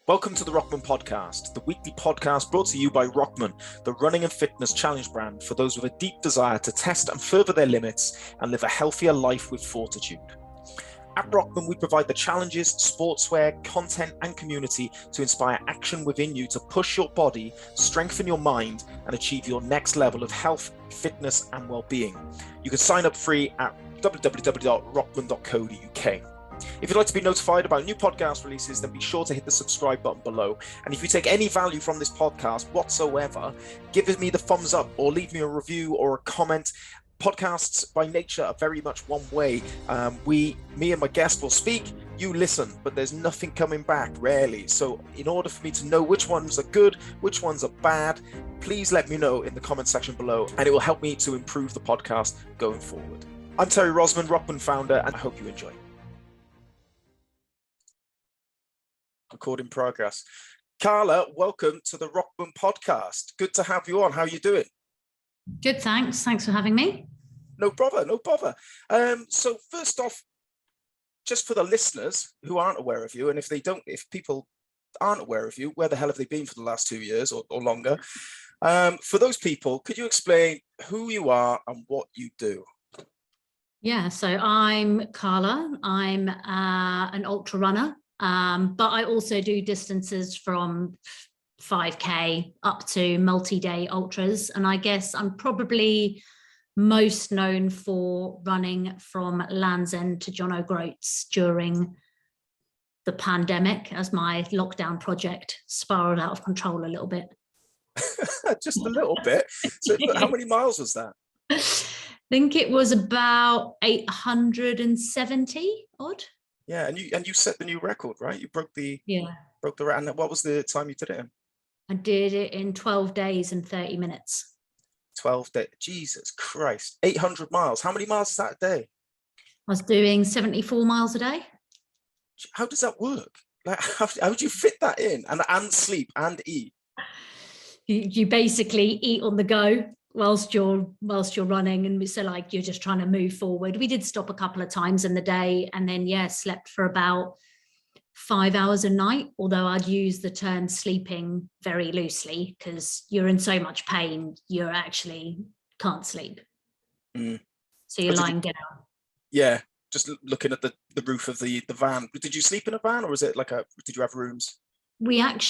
Welcome to the ROKMAN podcast, the weekly podcast brought to you by ROKMAN, the running and fitness challenge brand for those with a deep desire to test and further their limits and live a healthier life with fortitude. At ROKMAN, we provide the challenges, sportswear, content, and community to inspire action within you to push your body, strengthen your mind, and achieve your next level of health, fitness, and well-being. You can sign up free at www.rokman.co.uk. If you'd like to be notified about new podcast releases, then be sure to hit the subscribe button below. And if you take any value from this podcast whatsoever, give me the thumbs up or leave me a review or a comment. Podcasts by nature are very much one way. Me and my guest will speak, you listen, but there's nothing coming back, rarely. So in order for me to know which ones are good, which ones are bad, please let me know in the comment section below, and it will help me to improve the podcast going forward. I'm Terry Rosman, ROKMAN founder, and I hope you enjoy. Recording progress. Carla, welcome to the ROKMAN podcast. Good to have you on. How are you doing? Good, thanks. Thanks for having me. No bother. So first off, just for the listeners who aren't aware of you, and if people aren't aware of you, where the hell have they been for the last 2 years or longer? For those people, could you explain who you are and what you do? Yeah, so I'm Carla. I'm an ultra runner. But I also do distances from 5K up to multi-day ultras. And I guess I'm probably most known for running from Land's End to John O'Groats during the pandemic, as my lockdown project spiraled out of control a little bit. Just a little bit. So how many miles was that? I think it was about 870 odd. Yeah, and you set the new record, right? You broke the record. And what was the time you did it in? I did it in 12 days and 30 minutes. 12 days. Jesus Christ. 800 miles. How many miles is that a day? I was doing 74 miles a day. How does that work? Like, how would you fit that in and sleep and eat? You basically eat on the go whilst you're running, and so like you're just trying to move forward. We did stop a couple of times in the day, and then slept for about 5 hours a night, although I'd use the term sleeping very loosely because you're in so much pain you actually can't sleep. So you're lying down. Yeah, just looking at the roof of the van. Did you sleep in a van, or was it did you have rooms? We had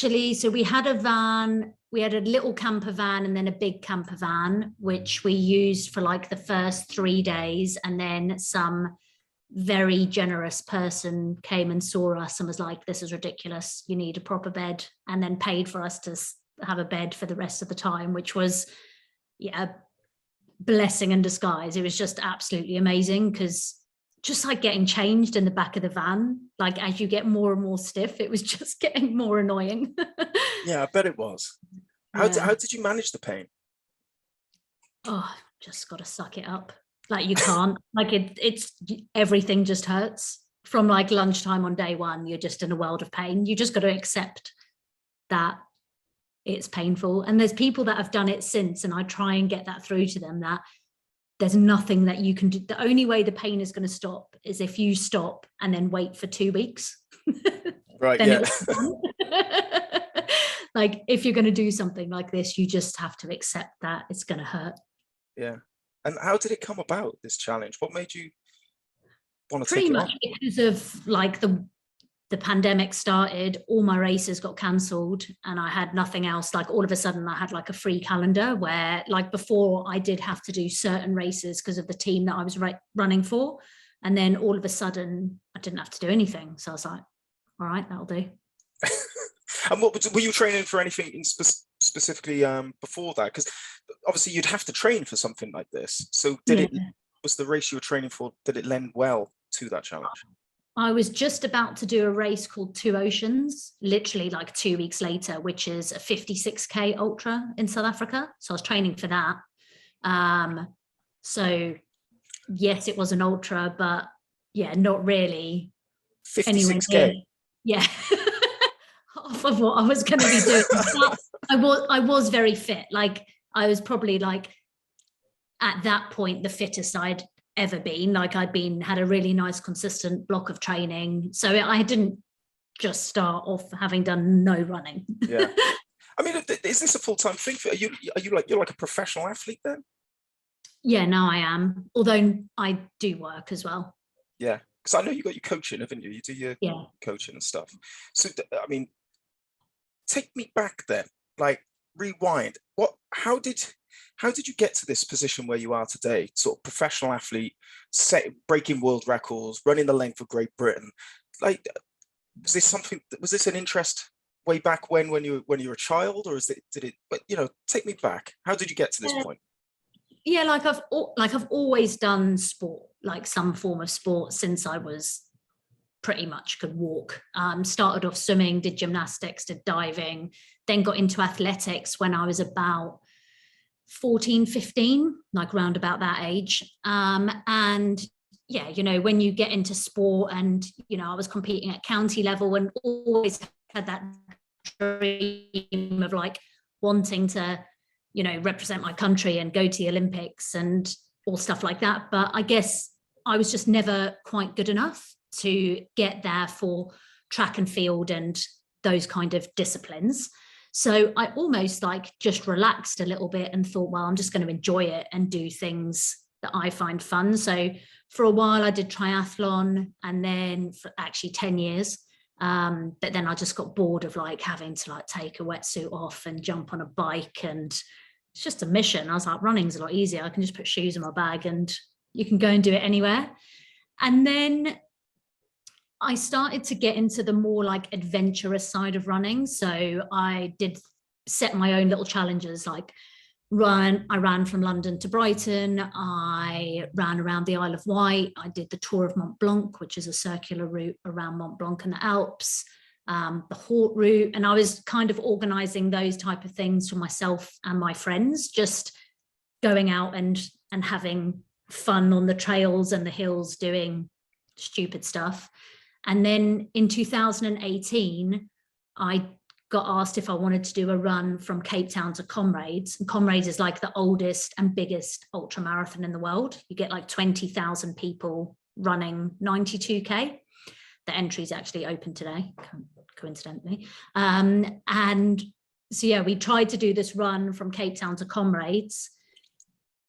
a van. We had a little camper van and then a big camper van, which we used for like the first 3 days. And then some very generous person came and saw us and was like, this is ridiculous. You need a proper bed, and then paid for us to have a bed for the rest of the time, which was, blessing in disguise. It was just absolutely amazing because just like getting changed in the back of the van, like as you get more and more stiff, it was just getting more annoying. Yeah, I bet it was. How did you manage the pain? Oh, just got to suck it up. Like you can't, like it's everything just hurts. From like lunchtime on day one, you're just in a world of pain. You just got to accept that it's painful. And there's people that have done it since, and I try and get that through to them that there's nothing that you can do. The only way the pain is going to stop is if you stop and then wait for 2 weeks. Right. Yeah. Like if you're going to do something like this, you just have to accept that it's going to hurt. Yeah. And how did it come about, this challenge? What made you want to Pretty take it much on? because of like the pandemic started, all my races got cancelled and I had nothing else. Like all of a sudden I had like a free calendar where like before I did have to do certain races because of the team that I was running for. And then all of a sudden I didn't have to do anything. So I was like, all right, that'll do. And were you training for anything specifically before that? Because obviously you'd have to train for something like this. So was the race you were training for, did it lend well to that challenge? I was just about to do a race called Two Oceans, literally like 2 weeks later, which is a 56K ultra in South Africa. So I was training for that. So yes, it was an ultra, but not really. 56K? Yeah. Half of what I was going to be doing. I was very fit. Like I was probably like at that point the fittest I'd ever been. Like I'd had a really nice consistent block of training, so I didn't just start off having done no running. Yeah. I mean, is this a full-time thing for you? You're like a professional athlete then? Yeah, now I am. Although I do work as well. Yeah. Because I know you got your coaching, haven't you? You do your coaching and stuff. So, I mean, take me back then, like rewind. How did you get to this position where you are today? Sort of professional athlete, breaking world records, running the length of Great Britain. Like, was this an interest way back when you were a child, or but take me back. How did you get to this point? Yeah, I've always done sport, like some form of sport, since I was pretty much could walk. Started off swimming, did gymnastics, did diving, then got into athletics when I was about 14, 15, like round about that age. And yeah, when you get into sport, and I was competing at county level and always had that dream of like wanting to represent my country and go to the Olympics and all stuff like that. But I guess I was just never quite good enough to get there for track and field and those kind of disciplines. So I almost like just relaxed a little bit and thought, well, I'm just going to enjoy it and do things that I find fun. So for a while I did triathlon, and then for actually 10 years. But then I just got bored of like having to like take a wetsuit off and jump on a bike, and it's just a mission. I was like, running's a lot easier. I can just put shoes in my bag and you can go and do it anywhere. And then I started to get into the more like adventurous side of running. So I did set my own little challenges, like I ran from London to Brighton. I ran around the Isle of Wight. I did the Tour of Mont Blanc, which is a circular route around Mont Blanc and the Alps, the Hort route. And I was kind of organizing those type of things for myself and my friends, just going out and having fun on the trails and the hills, doing stupid stuff. And then in 2018, I got asked if I wanted to do a run from Cape Town to Comrades. And Comrades is like the oldest and biggest ultra marathon in the world. You get like 20,000 people running 92K. The entry is actually open today, coincidentally. And so, yeah, we tried to do this run from Cape Town to Comrades.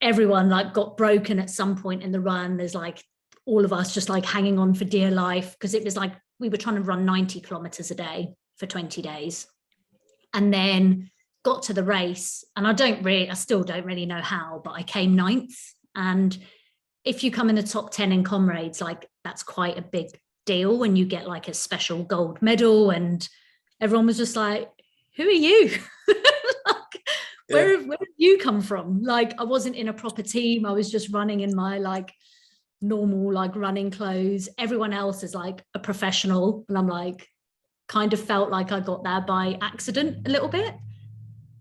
Everyone like got broken at some point in the run. There's like all of us just like hanging on for dear life, because it was like we were trying to run 90 kilometers a day for 20 days. And then got to the race, and I still don't really know how, but I came 9th. And if you come in the top 10 in Comrades, like that's quite a big deal when you get like a special gold medal. And everyone was just like, who are you? Where have you come from? Like, I wasn't in a proper team. I was just running in my like normal like running clothes. Everyone else is like a professional, and I'm like, kind of felt like I got there by accident a little bit.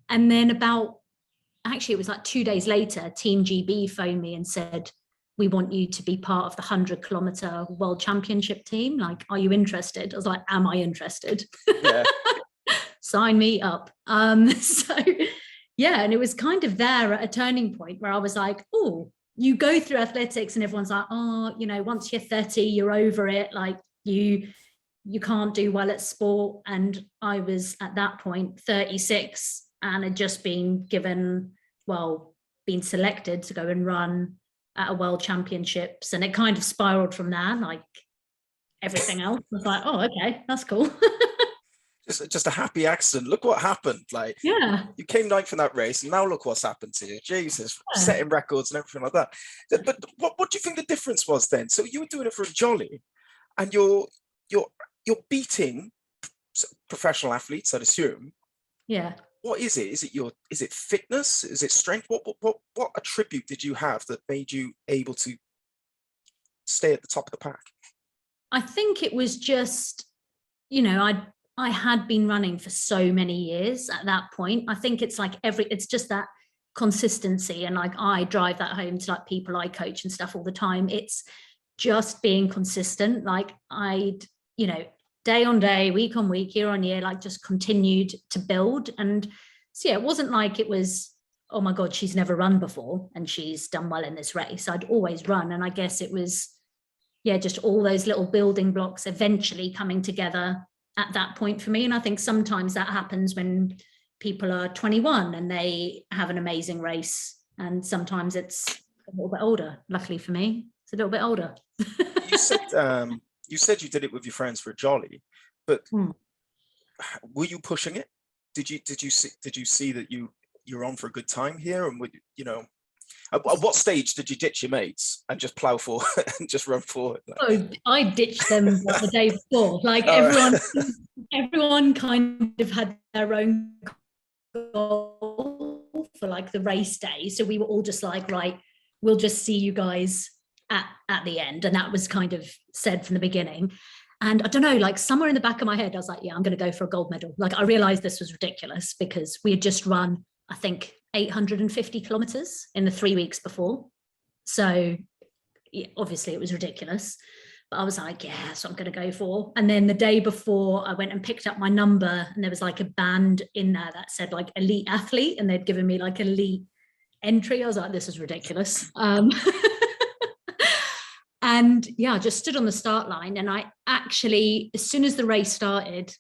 And then it was like 2 days later, Team GB phoned me and said, we want you to be part of the 100-kilometer world championship team. Like, are you interested? I was like, am I interested? Yeah. Sign me up. So yeah, and it was kind of there at a turning point where I was like, oh, you go through athletics and everyone's like, oh, once you're 30, you're over it. Like you can't do well at sport. And I was at that point 36 and had just been been selected to go and run at a world championships. And it kind of spiraled from there, like everything else. I was like, oh, okay, that's cool. just a happy accident. Look what happened. Like, yeah, you came 9th in that race, and now look what's happened to you. Jesus, setting records and everything like that. But what do you think the difference was then? So you were doing it for a jolly, and you're beating professional athletes, I'd assume. Yeah. What is it? Is it fitness? Is it strength? What attribute did you have that made you able to stay at the top of the pack? I think it was just, I had been running for so many years at that point. I think it's like it's just that consistency. And like, I drive that home to like people I coach and stuff all the time. It's just being consistent. Like day on day, week on week, year on year, like just continued to build. And so, yeah, it wasn't like it was, oh my God, she's never run before and she's done well in this race. I'd always run. And I guess it was, just all those little building blocks eventually coming together at that point for me. And I think sometimes that happens when people are 21 and they have an amazing race, and sometimes it's a little bit older. Luckily for me, it's a little bit older. You said you did it with your friends for a jolly, but were you pushing it? Did you see that you're on for a good time here? And would you know, at what stage did you ditch your mates and just plow forward and just run forward? Oh, I ditched them the day before. Like everyone kind of had their own goal for like the race day. So we were all just like, right, we'll just see you guys at the end. And that was kind of said from the beginning. And I don't know, like somewhere in the back of my head, I was like, yeah, I'm going to go for a gold medal. Like I realized this was ridiculous because we had just run, I think, 850 kilometers in the 3 weeks before. So yeah, obviously it was ridiculous. But I was like, yeah, that's what I'm going to go for. And then the day before, I went and picked up my number, and there was like a band in there that said like elite athlete, and they'd given me like elite entry. I was like, this is ridiculous. And yeah, I just stood on the start line, and I actually, as soon as the race started,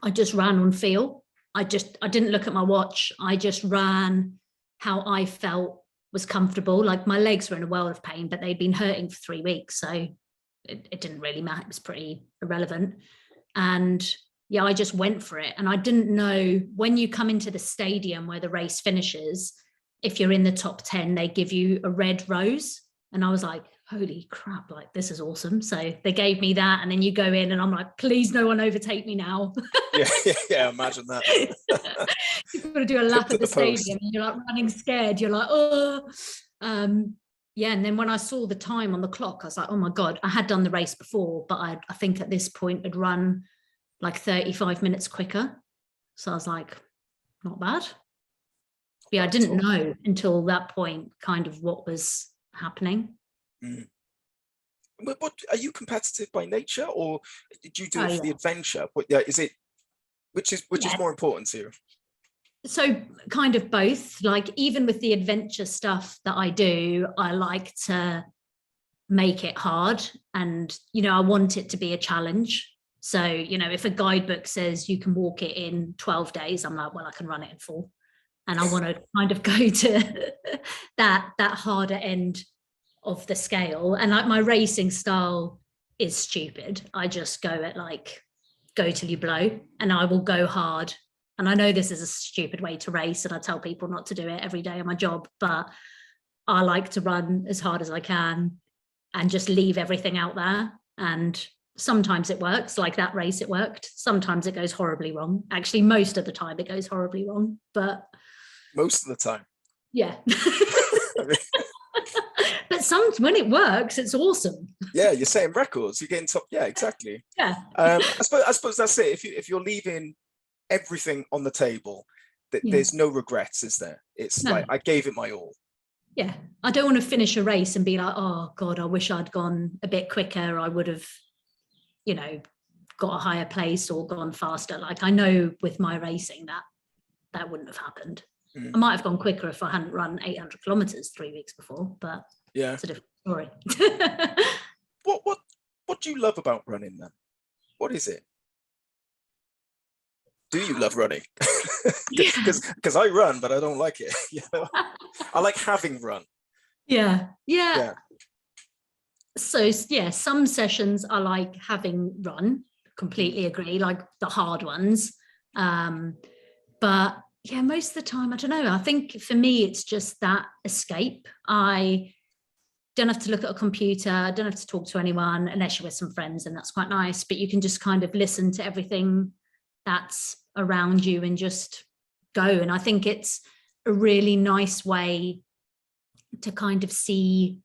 I just ran on feel. I didn't look at my watch. I just ran how I felt was comfortable. Like my legs were in a world of pain, but they'd been hurting for 3 weeks. So it didn't really matter. It was pretty irrelevant. And yeah, I just went for it. And I didn't know, when you come into the stadium where the race finishes, if you're in the top 10, they give you a red rose. And I was like, holy crap, like this is awesome. So they gave me that, and then you go in and I'm like, please no one overtake me now. yeah, imagine that. You've got to do a lap at the stadium and you're like running scared. You're like, oh. Yeah, and then when I saw the time on the clock, I was like, oh my God, I had done the race before, but I think at this point I'd run like 35 minutes quicker. So I was like, not bad. Yeah, I didn't know until that point kind of what was happening. What are you competitive by nature, or do you do it for the adventure? What is it? Which is more important to you? So kind of both. Like even with the adventure stuff that I do, I like to make it hard, and I want it to be a challenge. So if a guidebook says you can walk it in 12 days, I'm like, well, I can run it in 4. And I want to kind of go to that harder end of the scale. And like my racing style is stupid. I just go at like, go till you blow, and I will go hard. And I know this is a stupid way to race, and I tell people not to do it every day of my job, but I like to run as hard as I can and just leave everything out there. And sometimes it works, like that race, it worked. Sometimes it goes horribly wrong. Actually, most of the time it goes horribly wrong, but most of the time. Yeah. But when it works, it's awesome. Yeah, you're setting records. You're getting top. Yeah, exactly. Yeah. I suppose that's it. If you're leaving everything on the table, there's no regrets, is there? It's like I gave it my all. Yeah, I don't want to finish a race and be like, oh God, I wish I'd gone a bit quicker. I would have, got a higher place or gone faster. Like I know with my racing that wouldn't have happened. I might have gone quicker if I hadn't run 800 kilometers 3 weeks before, but yeah, it's a different story. What do you love about running then? What is it? Do you love running? Because I run, but I don't like it. I like having run. Yeah. So yeah, some sessions I like having run. Completely agree. Like the hard ones, but yeah, most of the time, I don't know. I think for me, it's just that escape. I don't have to look at a computer. I don't have to talk to anyone unless you're with some friends, and that's quite nice. But you can just kind of listen to everything that's around you and just go. And I think it's a really nice way to kind of see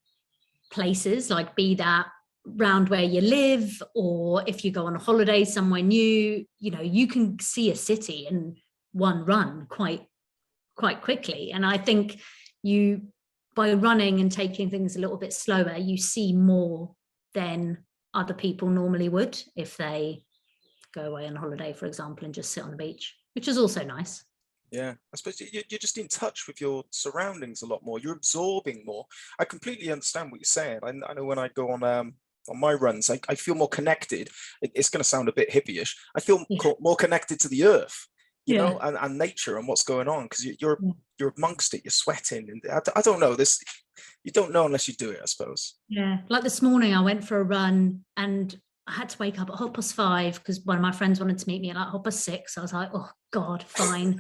places, like be that round where you live, or if you go on a holiday somewhere new, you can see a city in one run quite quickly. And I think by running and taking things a little bit slower, you see more than other people normally would if they go away on holiday, for example, and just sit on the beach, which is also nice. Yeah, I suppose you're just in touch with your surroundings a lot more. You're absorbing more. I completely understand what you're saying. I know when I go on on my runs, I feel more connected. It's going to sound a bit hippie-ish. I feel more connected to the earth, you know, and nature and what's going on, because you're amongst it. You're sweating, and I don't know this. You don't know unless you do it, I suppose. Yeah, like this morning I went for a run and I had to wake up at 5:30 because one of my friends wanted to meet me at like 6:30. I was like, oh God, fine.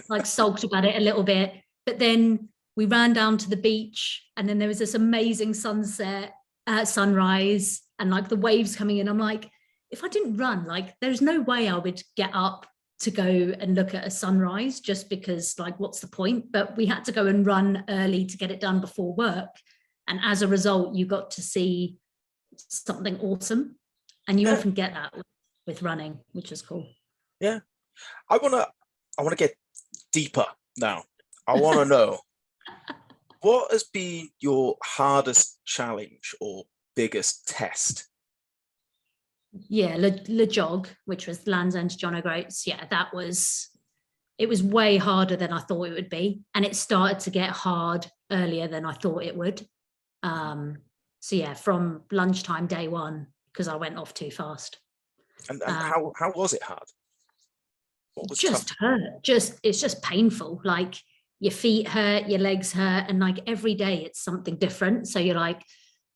Like sulked about it a little bit. But then we ran down to the beach and then there was this amazing sunrise and like the waves coming in. I'm like, if I didn't run, like there's no way I would get up to go and look at a sunrise, just because like, what's the point? But we had to go and run early to get it done before work. And as a result, you got to see something awesome. And you often get that with running, which is cool. Yeah. I want to get deeper now. I want to know, what has been your hardest challenge or biggest test? Yeah, Le Jog, which was Land's End to John O'Groats. Yeah, it was way harder than I thought it would be. And it started to get hard earlier than I thought it would. So yeah, from lunchtime day one, because I went off too fast. And how was it hard? What was just tough? hurt. It's just painful. Like your feet hurt, your legs hurt, and like every day it's something different. So you're like,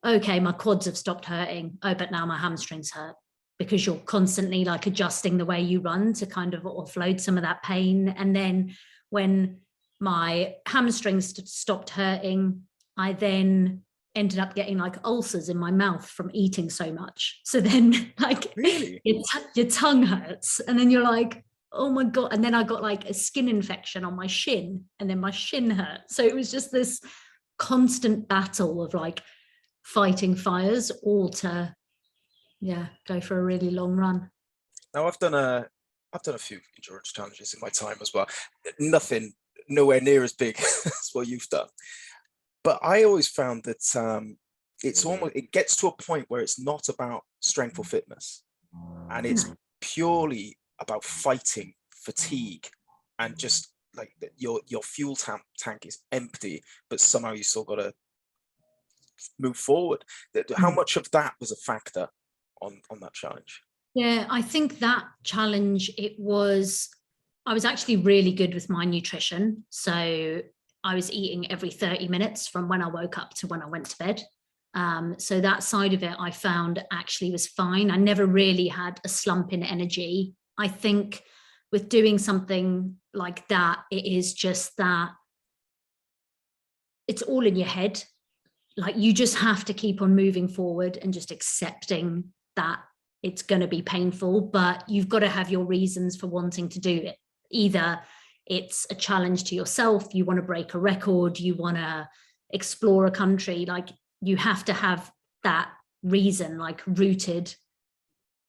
okay, my quads have stopped hurting. Oh, but now my hamstrings hurt, because you're constantly like adjusting the way you run to kind of offload some of that pain. And then when my hamstrings stopped hurting, I then ended up getting like ulcers in my mouth from eating so much. So then like really? your tongue hurts, and then you're like, oh my God. And then I got like a skin infection on my shin, and then my shin hurt. So it was just this constant battle of like fighting fires, all to go for a really long run. Now I've done a few endurance challenges in my time as well. Nothing nowhere near as big as what you've done. But I always found that it gets to a point where it's not about strength or fitness, and it's purely about fighting fatigue, and just like your fuel tank is empty, but somehow you still got to move forward. How much of that was a factor on that challenge? Yeah, I think that challenge, I was actually really good with my nutrition. So I was eating every 30 minutes from when I woke up to when I went to bed. So that side of it I found actually was fine. I never really had a slump in energy. I think with doing something like that, it is just that it's all in your head. Like you just have to keep on moving forward and just accepting that it's going to be painful, but you've got to have your reasons for wanting to do it. Either it's a challenge to yourself, you want to break a record, you want to explore a country, like you have to have that reason like rooted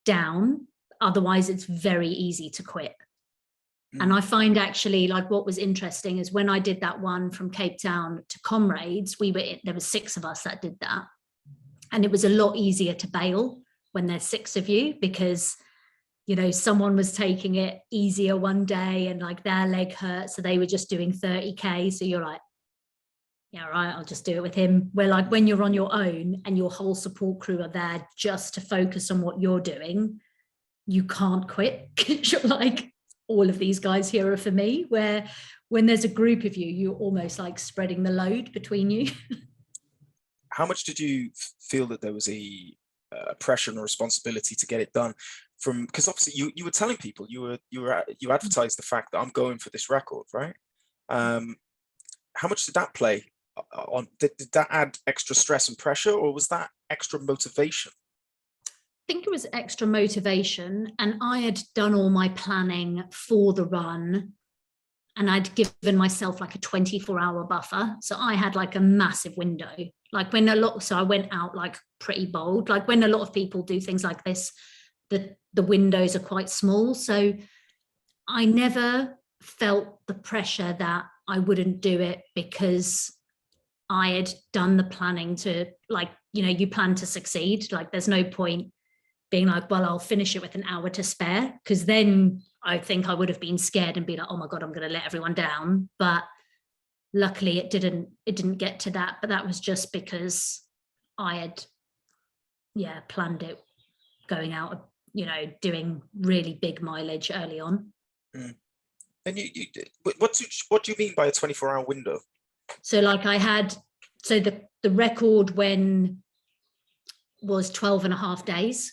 down. Otherwise it's very easy to quit. And I find actually like what was interesting is when I did that one from Cape Town to Comrades, there were 6 of us that did that. And it was a lot easier to bail when there's 6 of you, because someone was taking it easier one day and like their leg hurt, so they were just doing 30k. So you're like, yeah, right, I'll just do it with him. Where like when you're on your own and your whole support crew are there just to focus on what you're doing, you can't quit, because you're like, all of these guys here are for me. Where when there's a group of you, you're almost like spreading the load between you. How much did you feel that there was a pressure and a responsibility to get it done? Because obviously you were telling people, you advertised the fact that I'm going for this record, right? How much did that play on? Did that add extra stress and pressure, or was that extra motivation? I think it was extra motivation, and I had done all my planning for the run, and I'd given myself like a 24-hour buffer. So I had like a massive window. Like so I went out like pretty bold. Like when a lot of people do things like this, the windows are quite small. So I never felt the pressure that I wouldn't do it, because I had done the planning to, like, you plan to succeed. Like there's no point being like, well, I'll finish it with an hour to spare, because then I think I would have been scared and be like, oh my God, I'm going to let everyone down. But luckily it didn't get to that. But that was just because I had planned it going out, doing really big mileage early on. And what do you mean by a 24-hour window? So like the record when was 12 and a half days.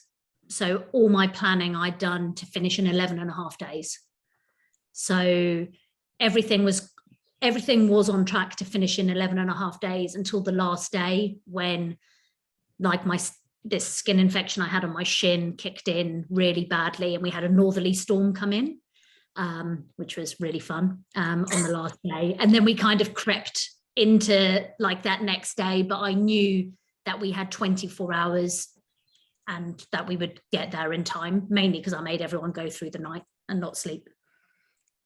So all my planning I'd done to finish in 11 and a half days. So everything was on track to finish in 11 and a half days until the last day, when like this skin infection I had on my shin kicked in really badly, and we had a northerly storm come in, which was really fun on the last day. And then we kind of crept into like that next day, but I knew that we had 24 hours and that we would get there in time, mainly because I made everyone go through the night and not sleep.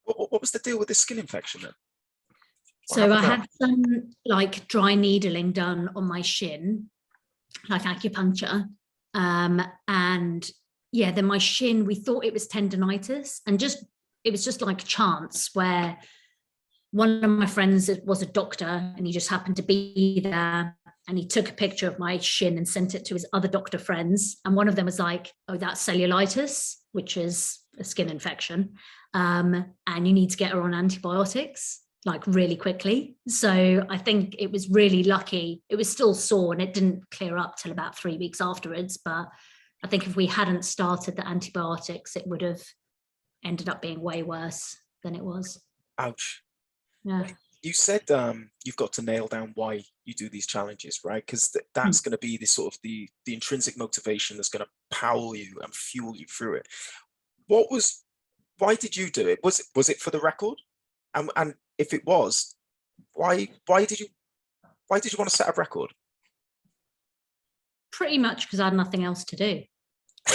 What was the deal with this skin infection then? So I had some like dry needling done on my shin, like acupuncture. And yeah, then my shin, we thought it was tendonitis, and it was just like chance, where one of my friends was a doctor and he just happened to be there, and he took a picture of my shin and sent it to his other doctor friends. And one of them was like, oh, that's cellulitis, which is a skin infection. And you need to get her on antibiotics, like really quickly. So I think it was really lucky. It was still sore and it didn't clear up till about 3 weeks afterwards. But I think if we hadn't started the antibiotics, it would have ended up being way worse than it was. Ouch. Yeah. You said you've got to nail down why you do these challenges, right? Because that's going to be the sort of the intrinsic motivation that's going to power you and fuel you through it. Why did you do it? Was it for the record? And if it was, why did you want to set a record? Pretty much because I had nothing else to do. I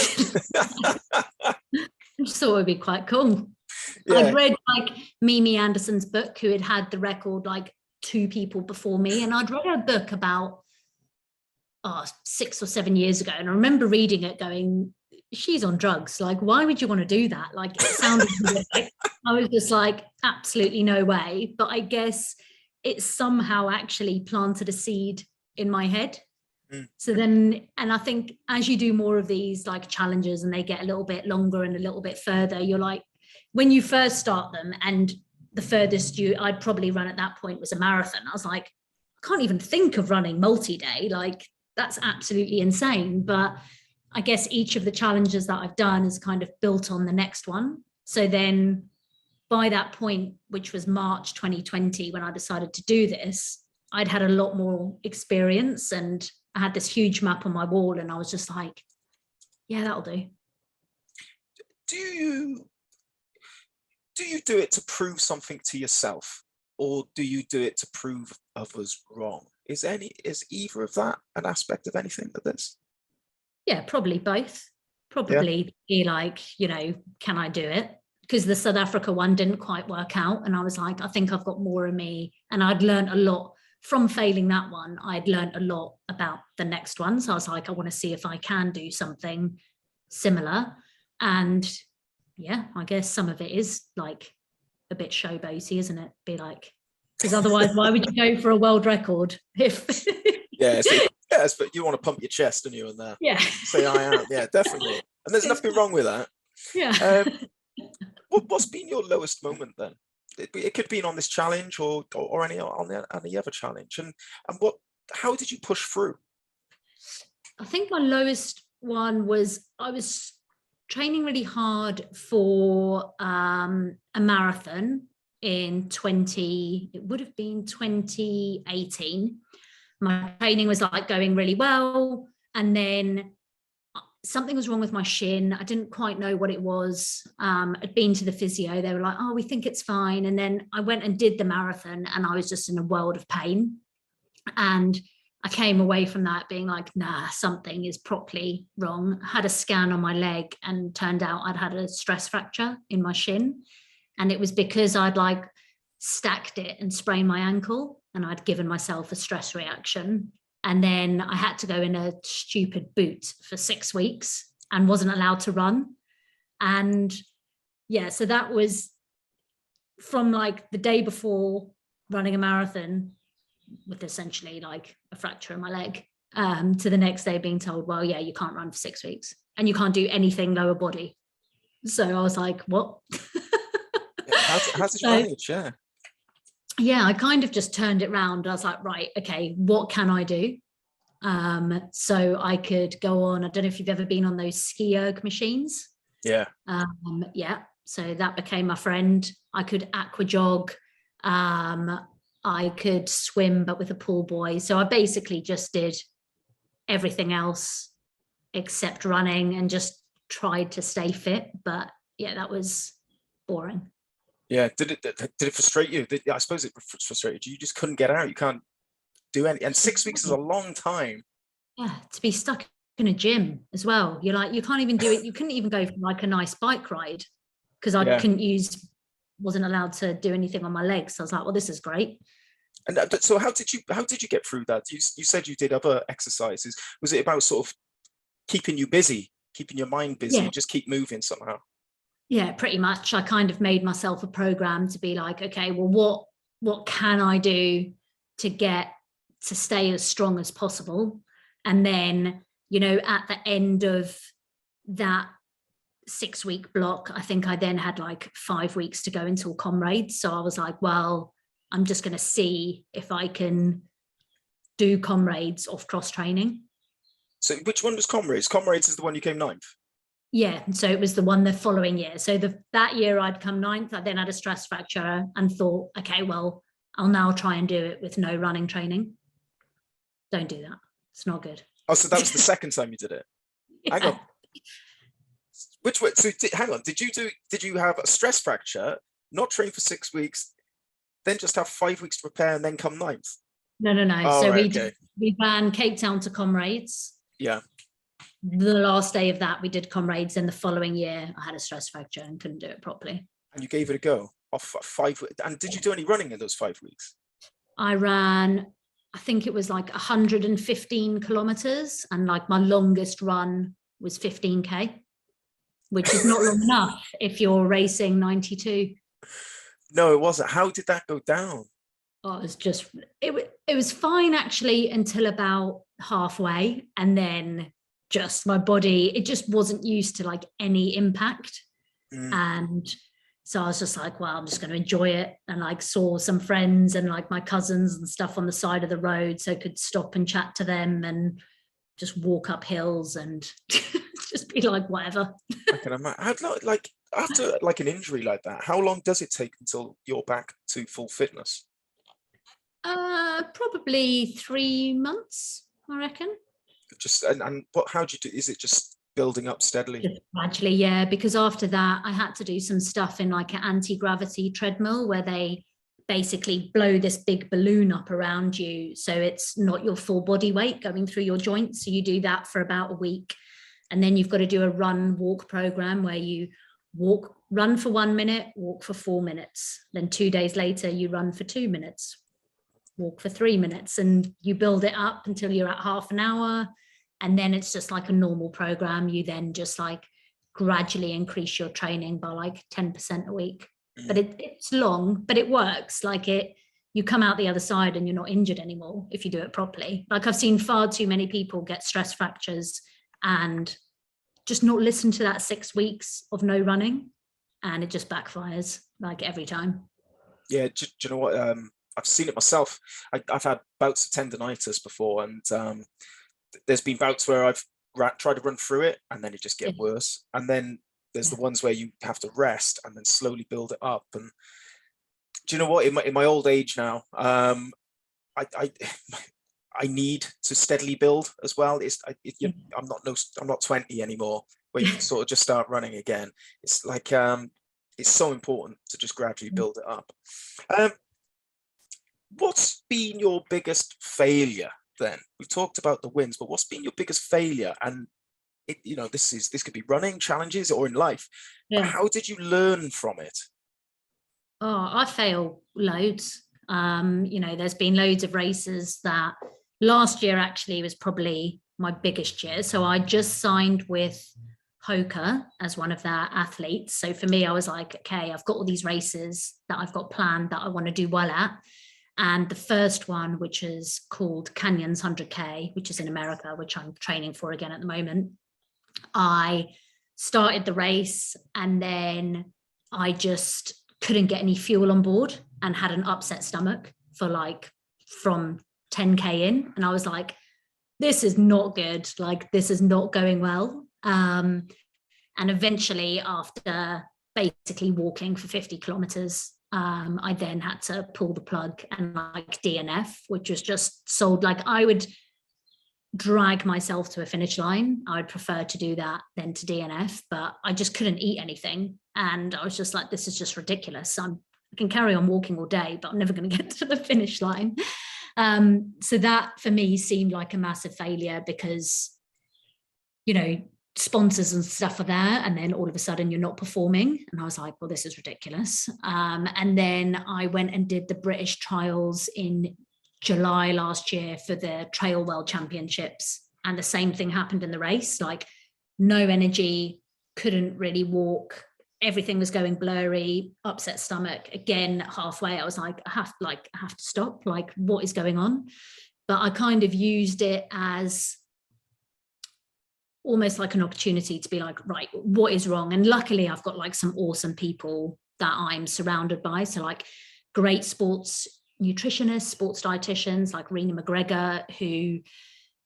just thought it would be quite cool. Yeah. I'd read like Mimi Anderson's book, who had the record like 2 people before me, and I'd read a book about 6 or 7 years ago, and I remember reading it going, she's on drugs, like why would you want to do that? Like it sounded horrific. I was just like, absolutely no way. But I guess it somehow actually planted a seed in my head. So then, and I think as you do more of these like challenges and they get a little bit longer and a little bit further, you're like, when you first start them, and the furthest I'd probably run at that point was a marathon, I was like, I can't even think of running multi-day, like that's absolutely insane. But I guess each of the challenges that I've done is kind of built on the next one. So then by that point, which was March 2020, when I decided to do this, I'd had a lot more experience, and I had this huge map on my wall, and I was just like, yeah, that'll do. Do you do it to prove something to yourself, or do you do it to prove others wrong? Is either of that an aspect of anything of this? Yeah, probably both. Probably be like, can I do it? Because the South Africa one didn't quite work out, and I was like, I think I've got more in me, and I'd learned a lot from failing that one. I'd learned a lot about the next one, so I was like, I want to see if I can do something similar. And yeah, I guess some of it is like a bit showboaty, isn't it? Be like, because otherwise why would you go for a world record if yes, but you want to pump your chest, don't you, and yeah, say I am. Yeah, definitely. And there's nothing wrong with that. Yeah. What's been your lowest moment then? It could be on this challenge or any other challenge, and how did you push through? I think my lowest one was, I was training really hard for a marathon in 2018. My training was like going really well, and then something was wrong with my shin. I didn't quite know what it was. I'd been to the physio. They were like, oh, we think it's fine. And then I went and did the marathon, and I was just in a world of pain. And I came away from that being like, nah, something is properly wrong. I had a scan on my leg, and turned out I'd had a stress fracture in my shin. And it was because I'd like stacked it and sprained my ankle, and I'd given myself a stress reaction. And then I had to go in a stupid boot for 6 weeks and wasn't allowed to run. And yeah, so that was from like the day before running a marathon with essentially like a fracture in my leg. to the next day being told, well, yeah, you can't run for 6 weeks and you can't do anything lower body. So I was like, what? How did you manage? Yeah, I kind of just turned it around. I was like, right, okay, what can I do? So I could go on, I don't know if you've ever been on those ski erg machines. Yeah. Yeah, so that became my friend. I could aqua jog. I could swim, but with a pool boy. So I basically just did everything else except running and just tried to stay fit. But yeah, that was boring. Yeah. Did it frustrate you? I suppose it frustrated you. You just couldn't get out. You can't do any. And 6 weeks is a long time. Yeah, to be stuck in a gym as well. You're like, you can't even do it. You couldn't even go for like a nice bike ride because I wasn't allowed to do anything on my legs. So I was like, well, this is great. And so how did you get through that? You said you did other exercises. Was it about sort of keeping you busy, keeping your mind busy, just keep moving somehow? Yeah, pretty much. I kind of made myself a program to be like, okay, well, what can I do to stay as strong as possible? And then, you know, at the end of that 6 week block, I think I then had like 5 weeks to go until Comrades. So I was like, well, I'm just going to see if I can do Comrades off cross training. So which one was Comrades? Comrades is the one you came 9th? Yeah, so it was the one the following year. So that year I'd come 9th. I then had a stress fracture and thought, okay, well, I'll now try and do it with no running training. Don't do that. It's not good. Oh, so that was the second time you did it? Yeah. Hang on. Which way? So hang on. Did you have a stress fracture, not train for 6 weeks, then just have 5 weeks to prepare and then come 9th? No. Oh, so right, we ran Cape Town to Comrades. Yeah. The last day of that, we did Comrades. And the following year, I had a stress fracture and couldn't do it properly. And you gave it a go off 5. And did you do any running in those 5 weeks? I ran, I think it was like 115 kilometers. And like my longest run was 15K, which is not long enough if you're racing 92. No, it wasn't. How did that go down? Oh, it was fine actually until about halfway. And then just my body, it just wasn't used to like any impact. And so I was just like, well, I'm just going to enjoy it. And like saw some friends and like my cousins and stuff on the side of the road, so I could stop and chat to them and just walk up hills and just be like, whatever. I can imagine. Like after like an injury like that, how long does it take until you're back to full fitness? Probably 3 months, I reckon. Just and what? How do you do? Is it just building up steadily? Just gradually, yeah. Because after that, I had to do some stuff in like an anti-gravity treadmill where they basically blow this big balloon up around you, so it's not your full body weight going through your joints. So you do that for about a week, and then you've got to do a run-walk program where you run for 1 minute, walk for 4 minutes. Then 2 days later, you run for 2 minutes, walk for 3 minutes, and you build it up until you're at half an hour. And then it's just like a normal program. You then just like gradually increase your training by like 10% a week. But it's long, but it works. Like you come out the other side and you're not injured anymore if you do it properly. Like I've seen far too many people get stress fractures and just not listen to that 6 weeks of no running, and it just backfires like every time. Yeah, do you know what? I've seen it myself. I've had bouts of tendonitis before, and there's been bouts where I've tried to run through it and then it just gets worse. And then there's the ones where you have to rest and then slowly build it up. And do you know what? In my old age now, I need to steadily build as well. I'm not 20 anymore, where you can sort of just start running again. It's like it's so important to just gradually build it up. What's been your biggest failure then? We've talked about the wins, but what's been your biggest failure? And this could be running challenges or in life. Yeah. How did you learn from it? Oh, I fail loads. There's been loads of races that last year actually was probably my biggest year. So I just signed with Hoka as one of their athletes. So for me, I was like, okay, I've got all these races that I've got planned that I want to do well at. And the first one, which is called Canyons 100K, which is in America, which I'm training for again at the moment, I started the race and then I just couldn't get any fuel on board and had an upset stomach for like from 10K in. And I was like, this is not good. Like, this is not going well. And eventually, after basically walking for 50 kilometers, I then had to pull the plug and like DNF, which was just sold. Like, I would drag myself to a finish line. I would prefer to do that than to DNF, but I just couldn't eat anything. And I was just like, this is just ridiculous. I can carry on walking all day, but I'm never going to get to the finish line. So that for me seemed like a massive failure because, you know, sponsors and stuff are there, and then all of a sudden you're not performing. And I was like, well, this is ridiculous. And then I went and did the British trials in July last year for the Trail World Championships. And the same thing happened in the race, like no energy, couldn't really walk. Everything was going blurry, upset stomach. Again, halfway, I was like, I have to stop. Like, what is going on? But I kind of used it as almost like an opportunity to be like, right, what is wrong? And luckily I've got like some awesome people that I'm surrounded by. So like great sports nutritionists, sports dietitians, like Rena McGregor, who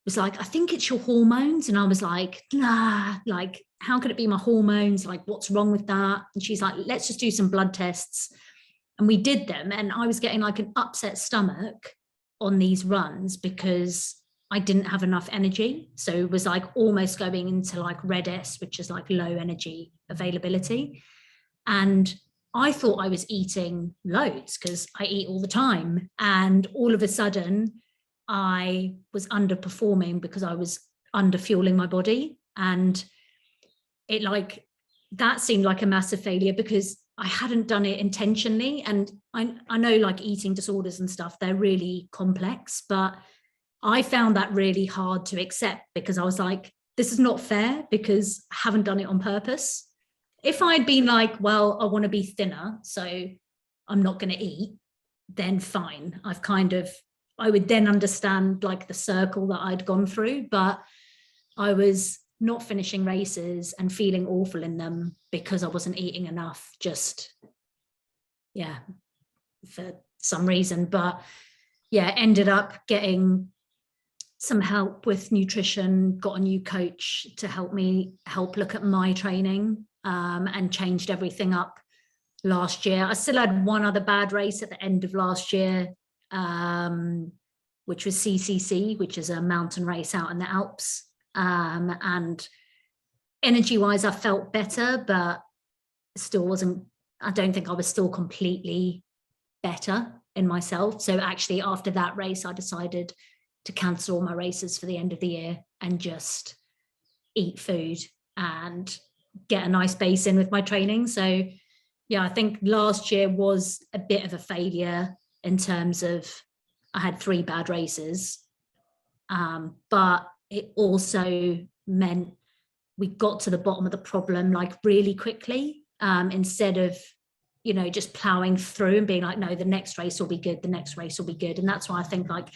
was like, I think it's your hormones. And I was like, nah, like, how could it be my hormones? Like, what's wrong with that? And she's like, let's just do some blood tests. And we did them. And I was getting like an upset stomach on these runs because I didn't have enough energy. So it was like almost going into like red S, which is like low energy availability. And I thought I was eating loads because I eat all the time. And all of a sudden I was underperforming because I was under fueling my body. And it like, that seemed like a massive failure because I hadn't done it intentionally. And I know like eating disorders and stuff, they're really complex, but I found that really hard to accept because I was like, this is not fair because I haven't done it on purpose. If I'd been like, well, I want to be thinner, so I'm not going to eat, then fine. I would then understand like the circle that I'd gone through, but I was not finishing races and feeling awful in them because I wasn't eating enough, just, yeah, for some reason. But yeah, ended up getting some help with nutrition, got a new coach to help look at my training, and changed everything up last year. I still had one other bad race at the end of last year, which was CCC, which is a mountain race out in the Alps. And energy wise, I felt better, but still I don't think I was still completely better in myself. So actually after that race, I decided to cancel all my races for the end of the year and just eat food and get a nice base in with my training. So yeah, I think last year was a bit of a failure in terms of I had 3 bad races, but it also meant we got to the bottom of the problem like really quickly, instead of, you know, just plowing through and being like, no, the next race will be good, the next race will be good. And that's why I think like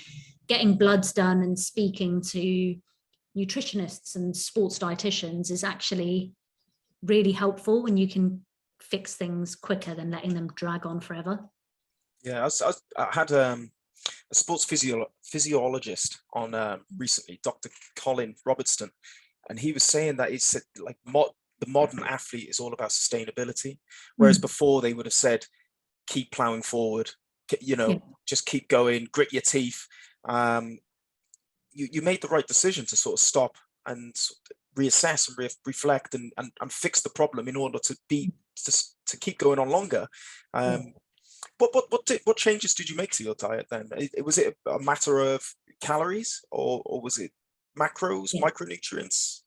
getting bloods done and speaking to nutritionists and sports dietitians is actually really helpful when you can fix things quicker than letting them drag on forever. Yeah, I had a sports physiologist on recently, Dr. Colin Robertson, and he was saying that it's like the modern athlete is all about sustainability, whereas before they would have said, keep plowing forward, you know, just keep going, grit your teeth. You made the right decision to sort of stop and reassess and reflect and fix the problem in order to keep going on longer. What changes did you make to your diet then? Was it a matter of calories or was it macros, micronutrients?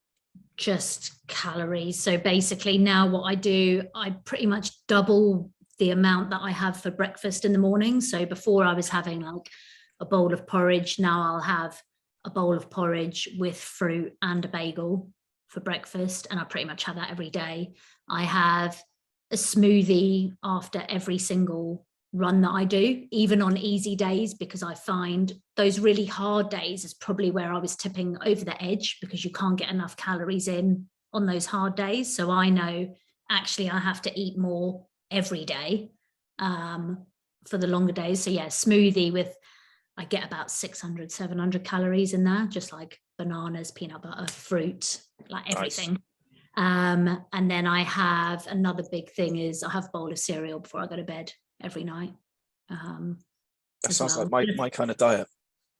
Just calories. So basically now what I do, I pretty much double the amount that I have for breakfast in the morning. So before I was having like a bowl of porridge, now I'll have a bowl of porridge with fruit and a bagel for breakfast, and I pretty much have that every day. I have a smoothie after every single run that I do, even on easy days, because I find those really hard days is probably where I was tipping over the edge, because you can't get enough calories in on those hard days. So I know actually I have to eat more every day for the longer days. So yeah, smoothie with, I get about 600, 700 calories in there, just like bananas, peanut butter, fruit, like everything. Nice. And then I have another big thing is I have a bowl of cereal before I go to bed every night. That sounds like my kind of diet.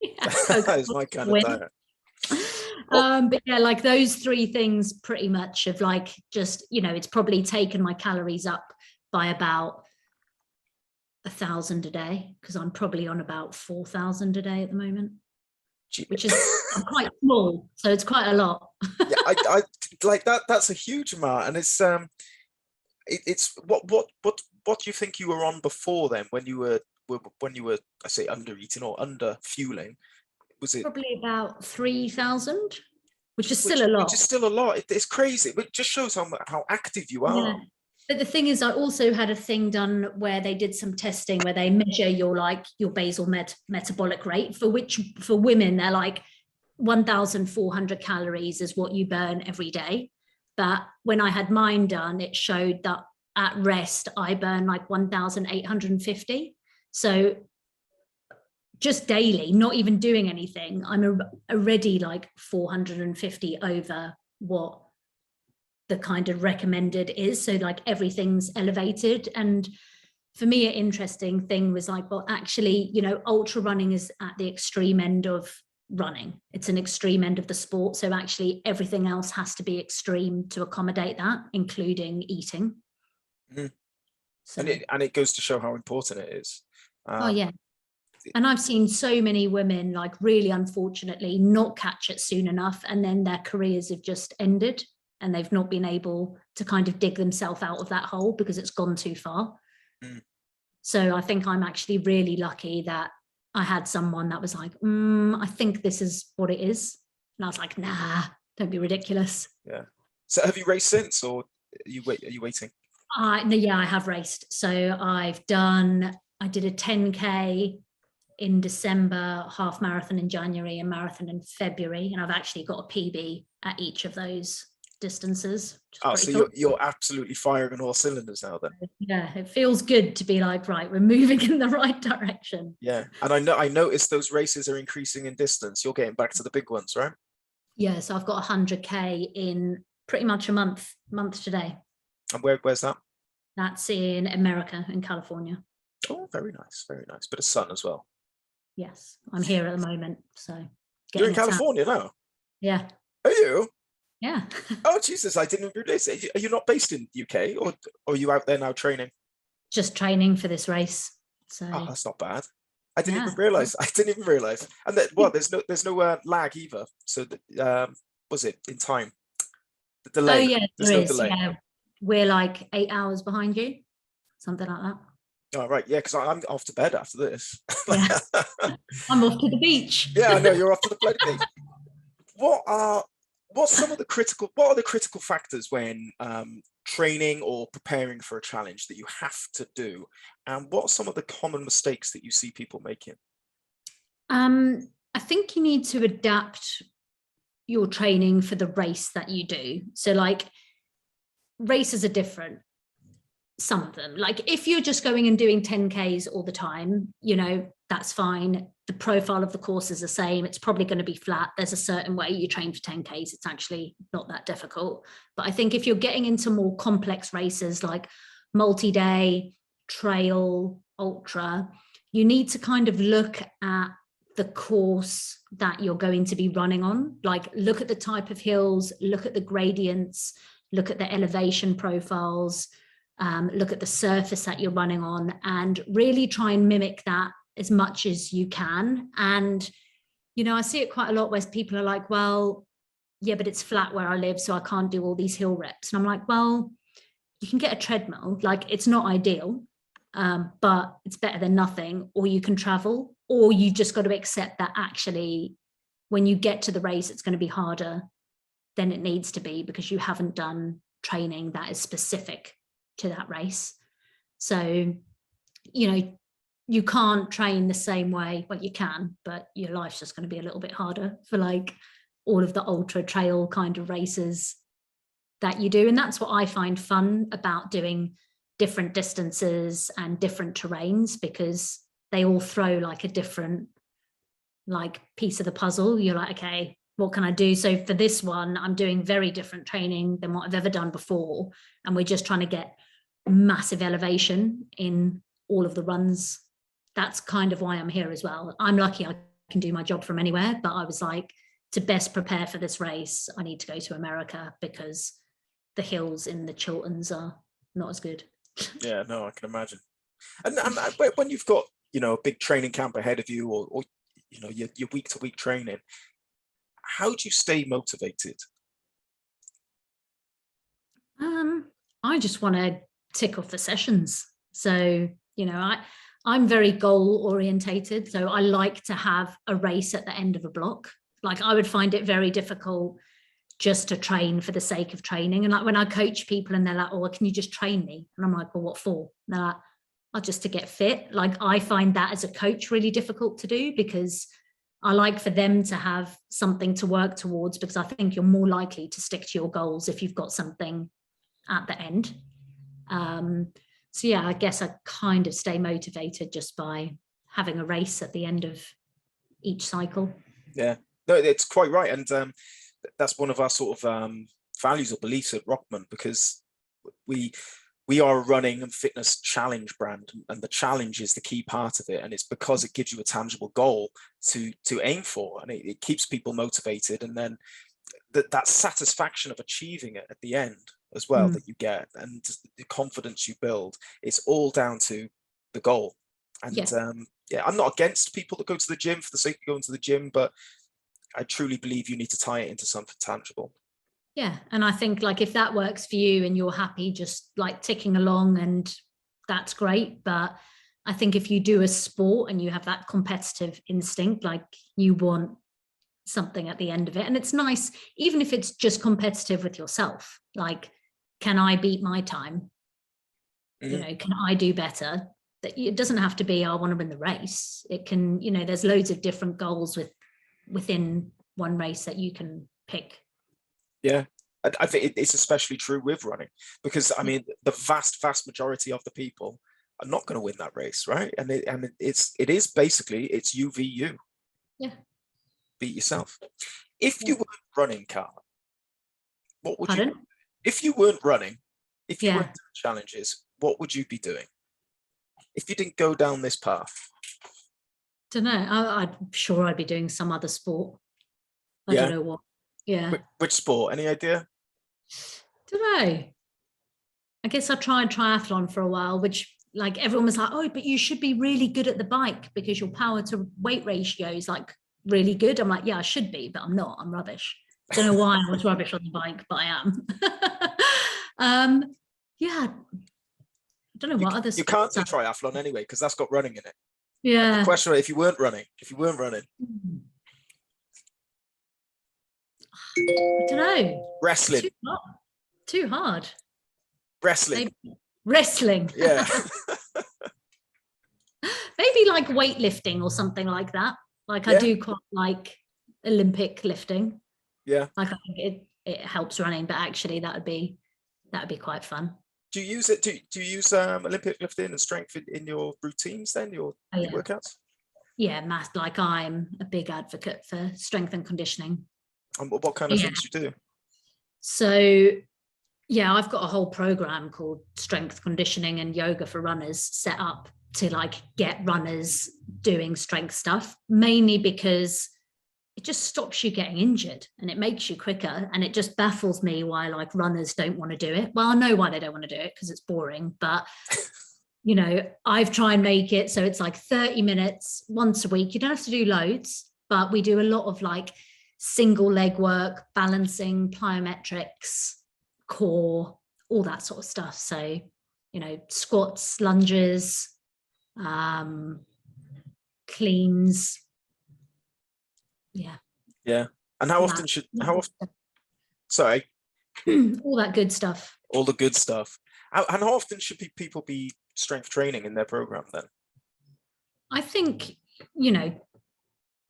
Yeah, that is my kind of diet. But yeah, like those three things pretty much have like just, you know, it's probably taken my calories up by about 1,000 a day, because I'm probably on about 4,000 a day at the moment, which is quite small, so it's quite a lot. Yeah, I like that. That's a huge amount, and it's what do you think you were on before then, when you were I say under eating or under fueling? Was it probably about 3,000, which is still a lot. Which is still a lot. It's crazy. It just shows how active you are. Yeah. But the thing is, I also had a thing done where they did some testing where they measure your basal metabolic rate, for women, they're like 1,400 calories is what you burn every day. But when I had mine done, it showed that at rest, I burn like 1,850. So just daily, not even doing anything, I'm already like 450 over what the kind of recommended is. So like everything's elevated. And for me, an interesting thing was like, well, actually, you know, ultra running is at the extreme end of running. It's an extreme end of the sport. So actually everything else has to be extreme to accommodate that, including eating. Mm. So, and it goes to show how important it is. Oh yeah. And I've seen so many women, like really unfortunately, not catch it soon enough, and then their careers have just ended and they've not been able to kind of dig themselves out of that hole because it's gone too far. Mm. So I think I'm actually really lucky that I had someone that was like, I think this is what it is. And I was like, nah, don't be ridiculous. Yeah. So have you raced since, or are you waiting? No, yeah, I have raced. So I did a 10K in December, half marathon in January, and marathon in February. And I've actually got a PB at each of those distances. Oh, so cool. You're absolutely firing on all cylinders now then. Yeah, it feels good to be like, right, we're moving in the right direction. Yeah, and I noticed those races are increasing in distance. You're getting back to the big ones, right? Yeah, so I've got 100K in pretty much a month today. And where's that? That's in America, in California. Oh, very nice, very nice. Bit of sun as well. Yes, I'm here at the moment, so. You're in California now? Yeah. Are you? Yeah. Oh, Jesus, I didn't realize. Are you not based in the UK, or are you out there now training? Just training for this race. So. Oh, that's not bad. I didn't even realize. And there's no lag either. So was it in time? The delay. Oh yeah, there's no delay. Yeah. We're like 8 hours behind you, something like that. Oh, right. Yeah, because I'm off to bed after this. Yeah. I'm off to the beach. Yeah, I know, you're off to the bloody beach. What are the critical factors when training or preparing for a challenge that you have to do? And what are some of the common mistakes that you see people making? I think you need to adapt your training for the race that you do. So like races are different. Some of them, like if you're just going and doing 10Ks all the time, you know, that's fine. The profile of the course is the same. It's probably going to be flat. There's a certain way you train for 10Ks. It's actually not that difficult. But I think if you're getting into more complex races like multi-day, trail, ultra, you need to kind of look at the course that you're going to be running on. Like look at the type of hills, look at the gradients, look at the elevation profiles, look at the surface that you're running on, and really try and mimic that as much as you can. And, you know, I see it quite a lot where people are like, well, yeah, but it's flat where I live, so I can't do all these hill reps. And I'm like, well, you can get a treadmill. Like it's not ideal, but it's better than nothing. Or you can travel, or you just got to accept that actually when you get to the race, it's going to be harder than it needs to be because you haven't done training that is specific to that race. So, you know, you can't train the same way. Well, you can, but your life's just going to be a little bit harder for like all of the ultra trail kind of races that you do. And that's what I find fun about doing different distances and different terrains, because they all throw like a different like piece of the puzzle. You're like, okay, what can I do? So for this one, I'm doing very different training than what I've ever done before. And we're just trying to get massive elevation in all of the runs. That's kind of why I'm here as well. I'm lucky I can do my job from anywhere, but I was like, to best prepare for this race, I need to go to America because the hills in the Chilterns are not as good. Yeah, no, I can imagine. And when you've got, you know, a big training camp ahead of you, or you know, your week to week training, how do you stay motivated? I just want to tick off the sessions. So, you know, I'm very goal orientated. So I like to have a race at the end of a block. Like I would find it very difficult just to train for the sake of training. And like when I coach people and they're like, oh, can you just train me? And I'm like, well, what for? And they're like, oh, just to get fit. Like I find that as a coach really difficult to do, because I like for them to have something to work towards, because I think you're more likely to stick to your goals if you've got something at the end. So yeah, I guess I kind of stay motivated just by having a race at the end of each cycle. Yeah, no, it's quite right. And that's one of our sort of values or beliefs at ROKMAN, because we are a running and fitness challenge brand, and the challenge is the key part of it. And it's because it gives you a tangible goal to aim for, and it keeps people motivated. And then that satisfaction of achieving it at the end as well, that you get, and the confidence you build, it's all down to the goal. And yeah, I'm not against people that go to the gym for the sake of going to the gym, but I truly believe you need to tie it into something tangible. Yeah. And I think like if that works for you and you're happy just like ticking along, and that's great. But I think if you do a sport and you have that competitive instinct, like you want something at the end of it. And it's nice, even if it's just competitive with yourself, like, can I beat my time? You know, can I do better? That it doesn't have to be, I want to win the race. It can, you know, there's loads of different goals within one race that you can pick. Yeah, I think it's especially true with running, because I mean, the vast majority of the people are not going to win that race, right? And it is basically, it's you v you. Yeah. Beat yourself. If you weren't running, Carla, what would you do? If you weren't running, if you weren't doing challenges, what would you be doing if you didn't go down this path? Don't know. I'm sure I'd be doing some other sport. I don't know what. Yeah. Which sport? Any idea? Don't know. I guess I tried triathlon for a while, which like everyone was like, oh, but you should be really good at the bike because your power to weight ratio is like really good. I'm like, yeah, I should be, but I'm not. I'm rubbish. Don't know why I was rubbish on the bike, but I am. Yeah. I don't know what other. You can't do triathlon anyway, because that's got running in it. Yeah. The question: if you weren't running, I don't know. Wrestling. Too hard. Wrestling. Maybe. Wrestling. Yeah. Maybe like weightlifting or something like that. Like I do quite like Olympic lifting. Yeah. Like I think it helps running, but actually that would be quite fun. Do you use it? Do you use Olympic lifting and strength in your routines then, your workouts? Yeah, like I'm a big advocate for strength and conditioning. And what kind of things you do? So yeah, I've got a whole program called Strength Conditioning and Yoga for Runners set up to like get runners doing strength stuff, mainly because it just stops you getting injured and it makes you quicker. And it just baffles me why like runners don't want to do it. Well, I know why they don't want to do it, because it's boring, but you know, I've tried and make it so it's like 30 minutes once a week. You don't have to do loads, but we do a lot of like single leg work, balancing, plyometrics, core, all that sort of stuff. So, you know, squats, lunges, cleans. Yeah. And how often sorry, all that good stuff. All the good stuff. And how often should people be strength training in their program then? I think, you know,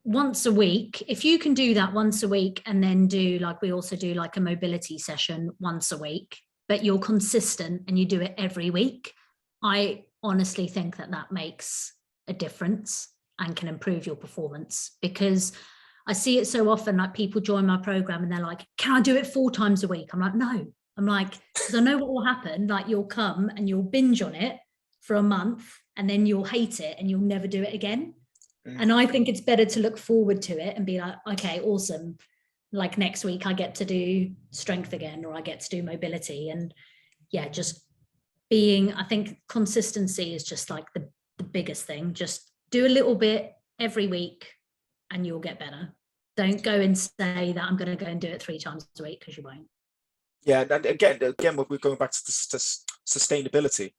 once a week, if you can do that once a week, and then do, like, we also do like a mobility session once a week, but you're consistent and you do it every week, I honestly think that that makes a difference and can improve your performance. Because I see it so often, like, people join my program and they're like, can I do it 4 times a week? I'm like, no. I'm like, because I know what will happen. Like, you'll come and you'll binge on it for a month, and then you'll hate it and you'll never do it again. And I think it's better to look forward to it and be like, okay, awesome. Like, next week I get to do strength again, or I get to do mobility. And yeah, just being, I think consistency is just like the biggest thing. Just do a little bit every week and you'll get better. Don't go and say that I'm going to go and do it 3 times a week, because you won't. Yeah, and again, we're going back to sustainability.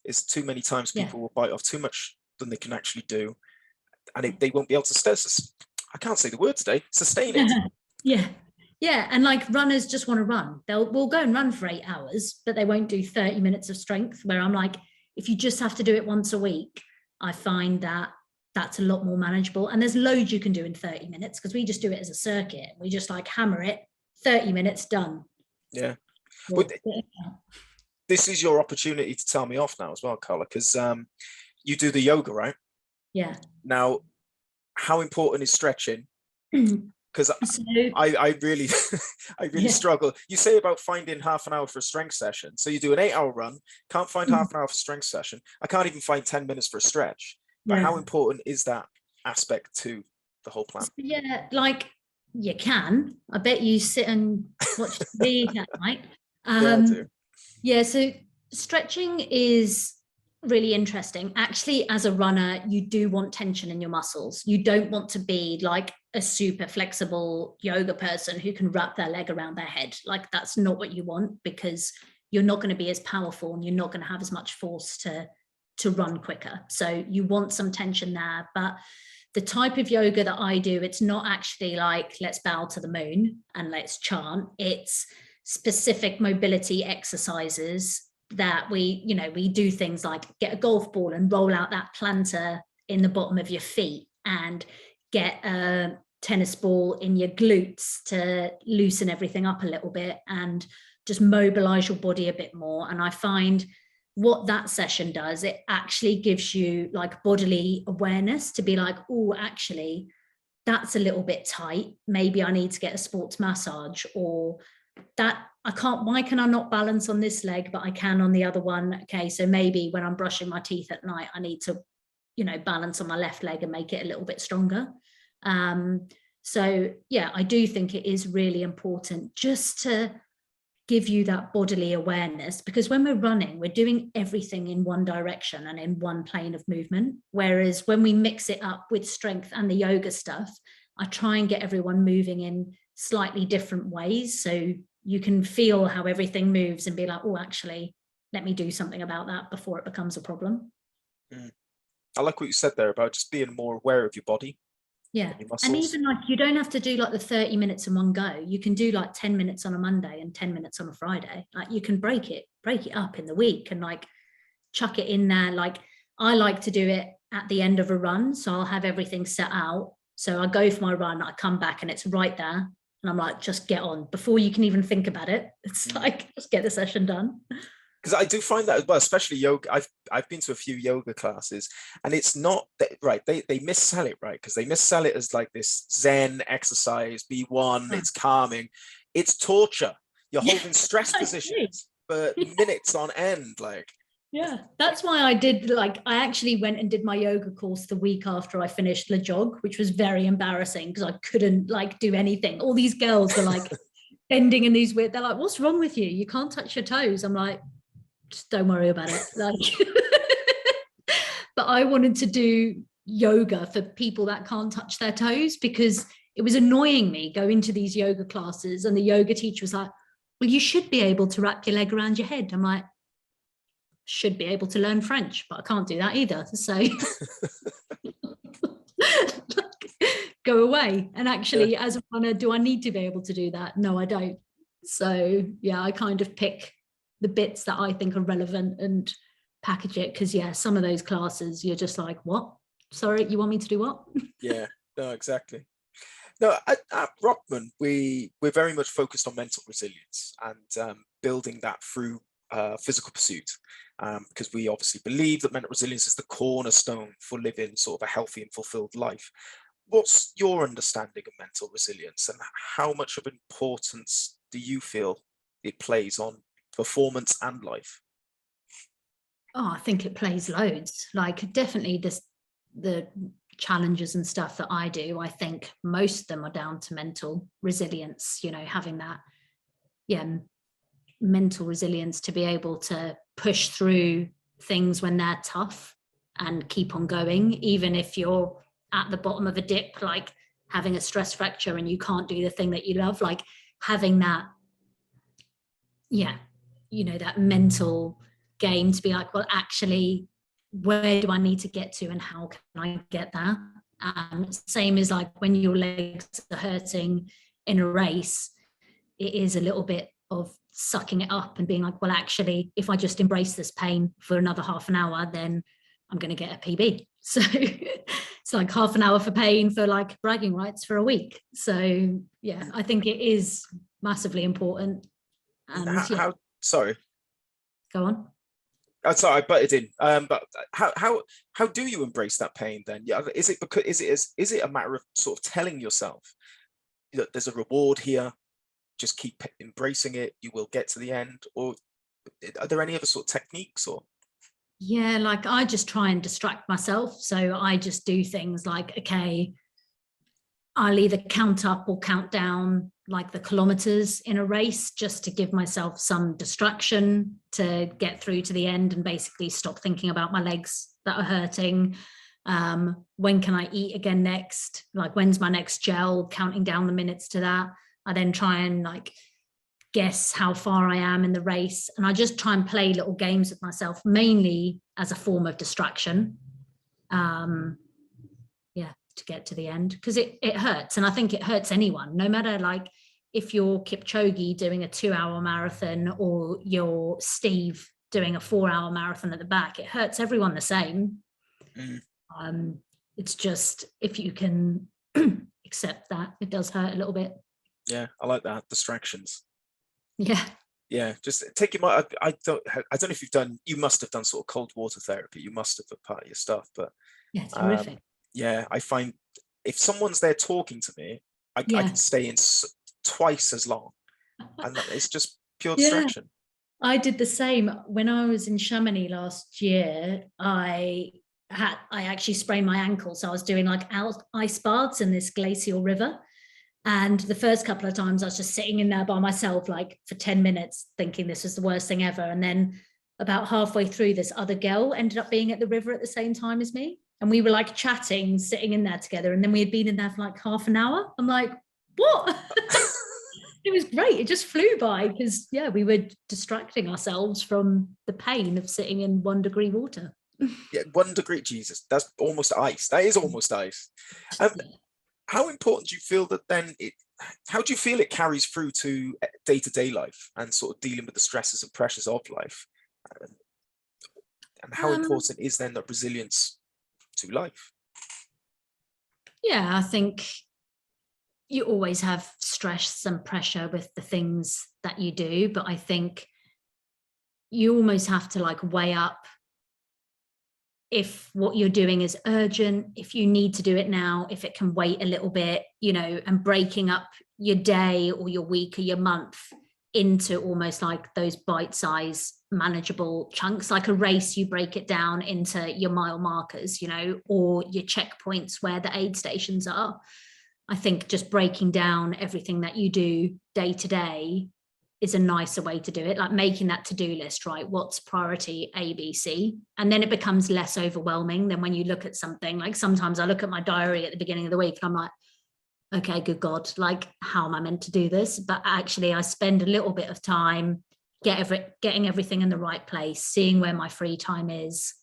Is too many times people will bite off too much than they can actually do. And they won't be able to I can't say the word today, sustain it. Yeah. And like, runners just want to run. We'll go and run for 8 hours, but they won't do 30 minutes of strength, where I'm like, if you just have to do it once a week, I find that that's a lot more manageable. And there's loads you can do in 30 minutes, because we just do it as a circuit. We just like hammer it, 30 minutes, done. Yeah. But this is your opportunity to tell me off now as well, Carla, because you do the yoga, right? Yeah. Now, how important is stretching? Because I really struggle. You say about finding half an hour for a strength session. So you do an 8-hour run, can't find half an hour for a strength session. I can't even find 10 minutes for a stretch. But how important is that aspect to the whole plan? Yeah, like, you can. I bet you sit and watch TV at night. Yeah, I do. Yeah, so stretching is really interesting. Actually, as a runner, you do want tension in your muscles. You don't want to be like a super flexible yoga person who can wrap their leg around their head. Like, that's not what you want, because you're not going to be as powerful and you're not going to have as much force to run quicker. So you want some tension there. But the type of yoga that I do, it's not actually like, let's bow to the moon and let's chant. It's specific mobility exercises that we do things like get a golf ball and roll out that planter in the bottom of your feet, and get a tennis ball in your glutes to loosen everything up a little bit and just mobilize your body a bit more. And I find what that session does, it actually gives you like bodily awareness to be like, oh, actually, that's a little bit tight. Maybe I need to get a sports massage, or that why can I not balance on this leg, but I can on the other one? Okay, so maybe when I'm brushing my teeth at night, I need to, balance on my left leg and make it a little bit stronger. So yeah, I do think it is really important just to give you that bodily awareness, because when we're running, we're doing everything in one direction and in one plane of movement. Whereas when we mix it up with strength and the yoga stuff, I try and get everyone moving in slightly different ways, so you can feel how everything moves and be like, oh, actually, let me do something about that before it becomes a problem. I like what you said there about just being more aware of your body. Yeah, and even like, you don't have to do like the 30 minutes in one go. You can do like 10 minutes on a Monday and 10 minutes on a Friday. Like, you can break it up in the week and like chuck it in there. Like, I like to do it at the end of a run, so I'll have everything set out. So I go for my run, I come back and it's right there. And I'm like, just get on before you can even think about it. It's like, just get the session done. Because I do find that as well, especially yoga. I've been to a few yoga classes, and it's not that, right. They missell it, right? Because they missell it as like this Zen exercise, B1, it's calming. It's torture. You're holding stress positions for minutes on end, like. Yeah, that's why I actually went and did my yoga course the week after I finished the jog, which was very embarrassing because I couldn't like do anything. All these girls were like bending in these weird, they're like, what's wrong with you? You can't touch your toes. I'm like, just don't worry about it. Like, but I wanted to do yoga for people that can't touch their toes, because it was annoying me going to these yoga classes and the yoga teacher was like, well, you should be able to wrap your leg around your head. I'm like, should be able to learn French, but I can't do that either. So go away. And actually, as a runner, do I need to be able to do that? No, I don't. So yeah, I kind of pick the bits that I think are relevant and package it, because some of those classes you're just like, what? Sorry, you want me to do what? Yeah, no, exactly. No, at ROKMAN, we're very much focused on mental resilience and building that through physical pursuit, because we obviously believe that mental resilience is the cornerstone for living sort of a healthy and fulfilled life. What's your understanding of mental resilience, and how much of importance do you feel it plays on performance and life? Oh, I think it plays loads. Like definitely the challenges and stuff that I do, I think most of them are down to mental resilience, you know, having that, mental resilience to be able to push through things when they're tough and keep on going, even if you're at the bottom of a dip, like having a stress fracture and you can't do the thing that you love, like having that, that mental game to be like, well, actually, where do I need to get to and how can I get there? Same as like when your legs are hurting in a race, it is a little bit of sucking it up and being like, well, actually, if I just embrace this pain for another half an hour, then I'm going to get a PB. So it's like half an hour for pain for like bragging rights for a week. So yeah, I think it is massively important. And sorry, go on. Oh, sorry, I butted in. But how do you embrace that pain then? Yeah, is it a matter of sort of telling yourself that there's a reward here, just keep embracing it, you will get to the end? Or are there any other sort of techniques? Or yeah, like I just try and distract myself. So I just do things like, okay, I'll either count up or count down like the kilometers in a race just to give myself some distraction to get through to the end and basically stop thinking about my legs that are hurting. When can I eat again next? Like, when's my next gel? Counting down the minutes to that. I then try and like guess how far I am in the race. And I just try and play little games with myself, mainly as a form of distraction. To get to the end, because it hurts. And I think it hurts anyone, no matter like if you're Kipchoge doing a 2-hour marathon or you're Steve doing a 4-hour marathon at the back, it hurts everyone the same. It's just if you can accept that it does hurt a little bit. Yeah, I like that. Distractions. Yeah, just take your mind. I don't know if you must have done sort of cold water therapy. You must have, a part of your stuff. But yeah, it's horrific. Yeah, I find if someone's there talking to me, I can stay in twice as long, and it's just pure distraction. I did the same when I was in Chamonix last year. I actually sprained my ankle, so I was doing like ice baths in this glacial river. And the first couple of times I was just sitting in there by myself, like for 10 minutes, thinking this was the worst thing ever. And then about halfway through, this other girl ended up being at the river at the same time as me. And we were like chatting, sitting in there together. And then we had been in there for like half an hour. I'm like, what? It was great. It just flew by because, we were distracting ourselves from the pain of sitting in 1 degree water. Yeah, 1 degree, Jesus, that's almost ice. That is almost ice. How important do you feel that then how do you feel it carries through to day-to-day life and sort of dealing with the stresses and pressures of life? And how important is then that resilience to life? Yeah, I think you always have stress and pressure with the things that you do, but I think you almost have to like weigh up if what you're doing is urgent, if you need to do it now, if it can wait a little bit, and breaking up your day or your week or your month into almost like those bite-sized manageable chunks. Like a race, you break it down into your mile markers, or your checkpoints where the aid stations are. I think just breaking down everything that you do day to day is a nicer way to do it, like making that to-do list, right? What's priority A, B, C? And then it becomes less overwhelming than when you look at something. Like sometimes I look at my diary at the beginning of the week and I'm like, okay, good God, like how am I meant to do this? But actually I spend a little bit of time getting everything in the right place, seeing where my free time is,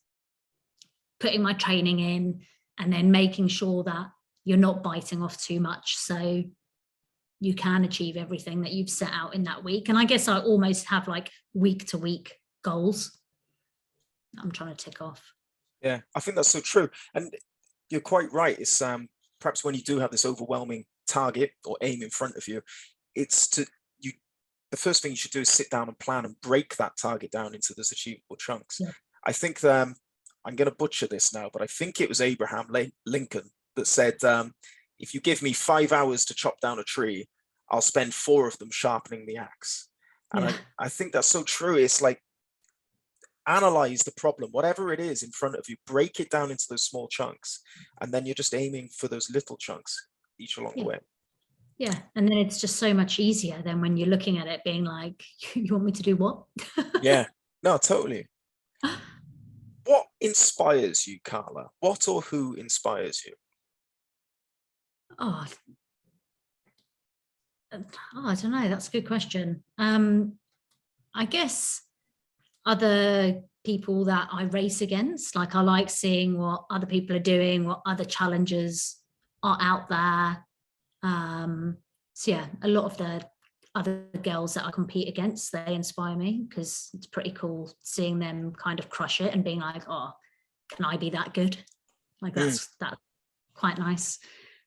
putting my training in, and then making sure that you're not biting off too much. So you can achieve everything that you've set out in that week. And I guess I almost have like week to week goals I'm trying to tick off. Yeah, I think that's so true. And you're quite right. It's perhaps when you do have this overwhelming target or aim in front of you, it's to you. The first thing you should do is sit down and plan and break that target down into those achievable chunks. Yeah. I think that I'm going to butcher this now, but I think it was Abraham Lincoln that said, if you give me 5 hours to chop down a tree, I'll spend 4 of them sharpening the axe. And Yeah. I think that's so true. It's like, analyze the problem, whatever it is in front of you, break it down into those small chunks, and then you're just aiming for those little chunks each along the way. Yeah, and then it's just so much easier than when you're looking at it being like, you want me to do what? Yeah, no, totally. What inspires you, Carla? What or who inspires you? Oh, I don't know. That's a good question. I guess other people that I race against, like I like seeing what other people are doing, what other challenges are out there. So yeah, a lot of the other girls that I compete against, they inspire me because it's pretty cool seeing them kind of crush it and being like, oh, can I be that good? Like that's quite nice.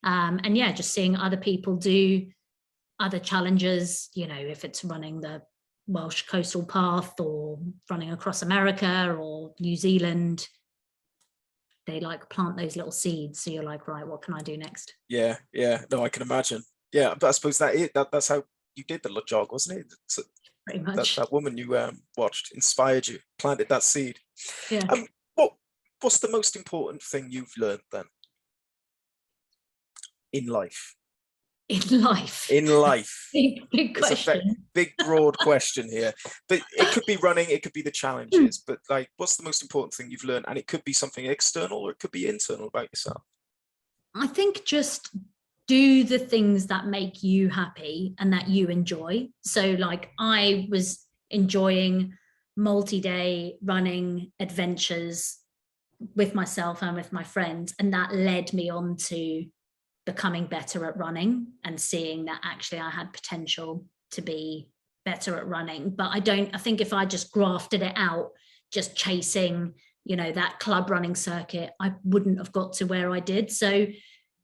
And yeah, just seeing other people do other challenges, you know, if it's running the Welsh Coastal Path or running across America or New Zealand, they like plant those little seeds. So you're like, right, what can I do next? Yeah, no, I can imagine. Yeah, but I suppose that's how you did the jog, wasn't it? So pretty much. That woman you watched inspired you, planted that seed. Yeah. What's the most important thing you've learned then in life? In life. Big question. It's a big, broad question here. But it could be running, it could be the challenges. But like, what's the most important thing you've learned? And it could be something external or it could be internal about yourself. I think just do the things that make you happy and that you enjoy. So like I was enjoying multi-day running adventures with myself and with my friends, and that led me on to becoming better at running and seeing that actually I had potential to be better at running. But I think if I just grafted it out, just chasing, you know, that club running circuit, I wouldn't have got to where I did. So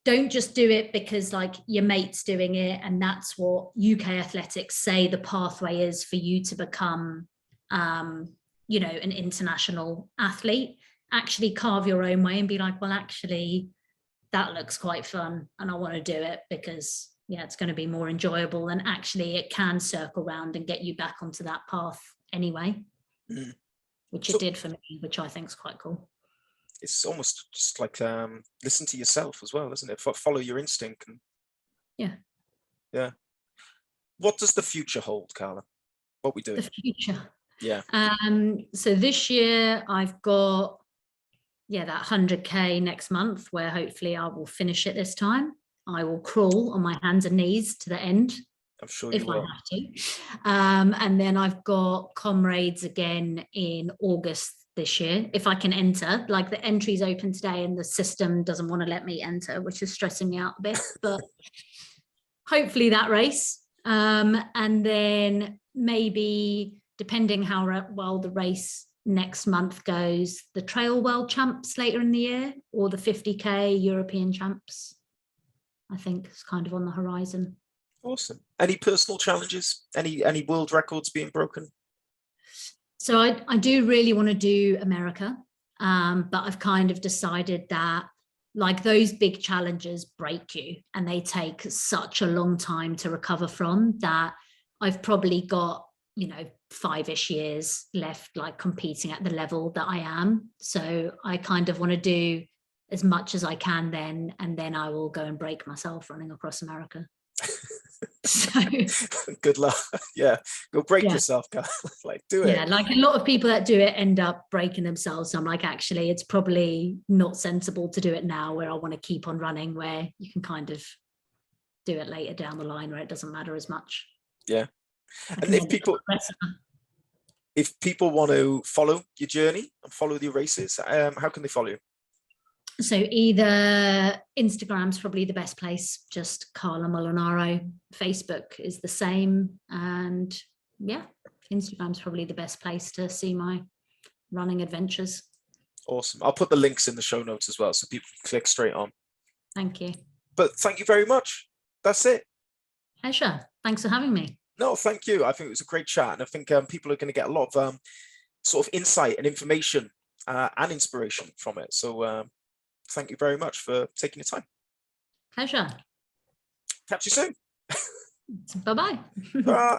don't just do it because like your mate's doing it and that's what UK athletics say the pathway is for you to become, you know, an international athlete. Actually carve your own way and be like, well, actually, that looks quite fun and I want to do it because, yeah, it's going to be more enjoyable and actually it can circle around and get you back onto that path anyway, which it did for me, which I think is quite cool. It's almost just like listen to yourself as well, isn't it? Follow your instinct. And yeah. What does the future hold, Carla? What we doing? The future. Yeah. So this year I've got that 100k next month where hopefully I will finish it this time. I will crawl on my hands and knees to the end. I'm sure you will. If I have to. And then I've got Comrades again in August this year, if I can enter. Like the entry's open today and the system doesn't want to let me enter, which is stressing me out a bit, but hopefully that race. And then maybe, depending how well the race next month goes, the Trail World Champs later in the year or the 50k European Champs, I think is kind of on the horizon. Awesome. Any personal challenges? Any world records being broken? So I do really want to do America, but I've kind of decided that like those big challenges break you and they take such a long time to recover from that I've probably got, you know, 5-ish years left like competing at the level that I am. So I kind of want to do as much as I can then, and then I will go and break myself running across America. So good luck. Yeah, go break yourself, Carl. Like do it. Yeah, like a lot of people that do it end up breaking themselves. So I'm like, actually, it's probably not sensible to do it now where I want to keep on running, where you can kind of do it later down the line where it doesn't matter as much. Yeah. And if people want to follow your journey and follow your races, how can they follow you? So either Instagram's probably the best place, just Carla Molinaro. Facebook is the same. And yeah, Instagram's probably the best place to see my running adventures. Awesome. I'll put the links in the show notes as well so people can click straight on. Thank you. But thank you very much. That's it. Pleasure. Thanks for having me. No, thank you. I think it was a great chat, and I think people are going to get a lot of sort of insight and information and inspiration from it. So thank you very much for taking your time. Pleasure. Catch you soon. Bye-bye. Bye.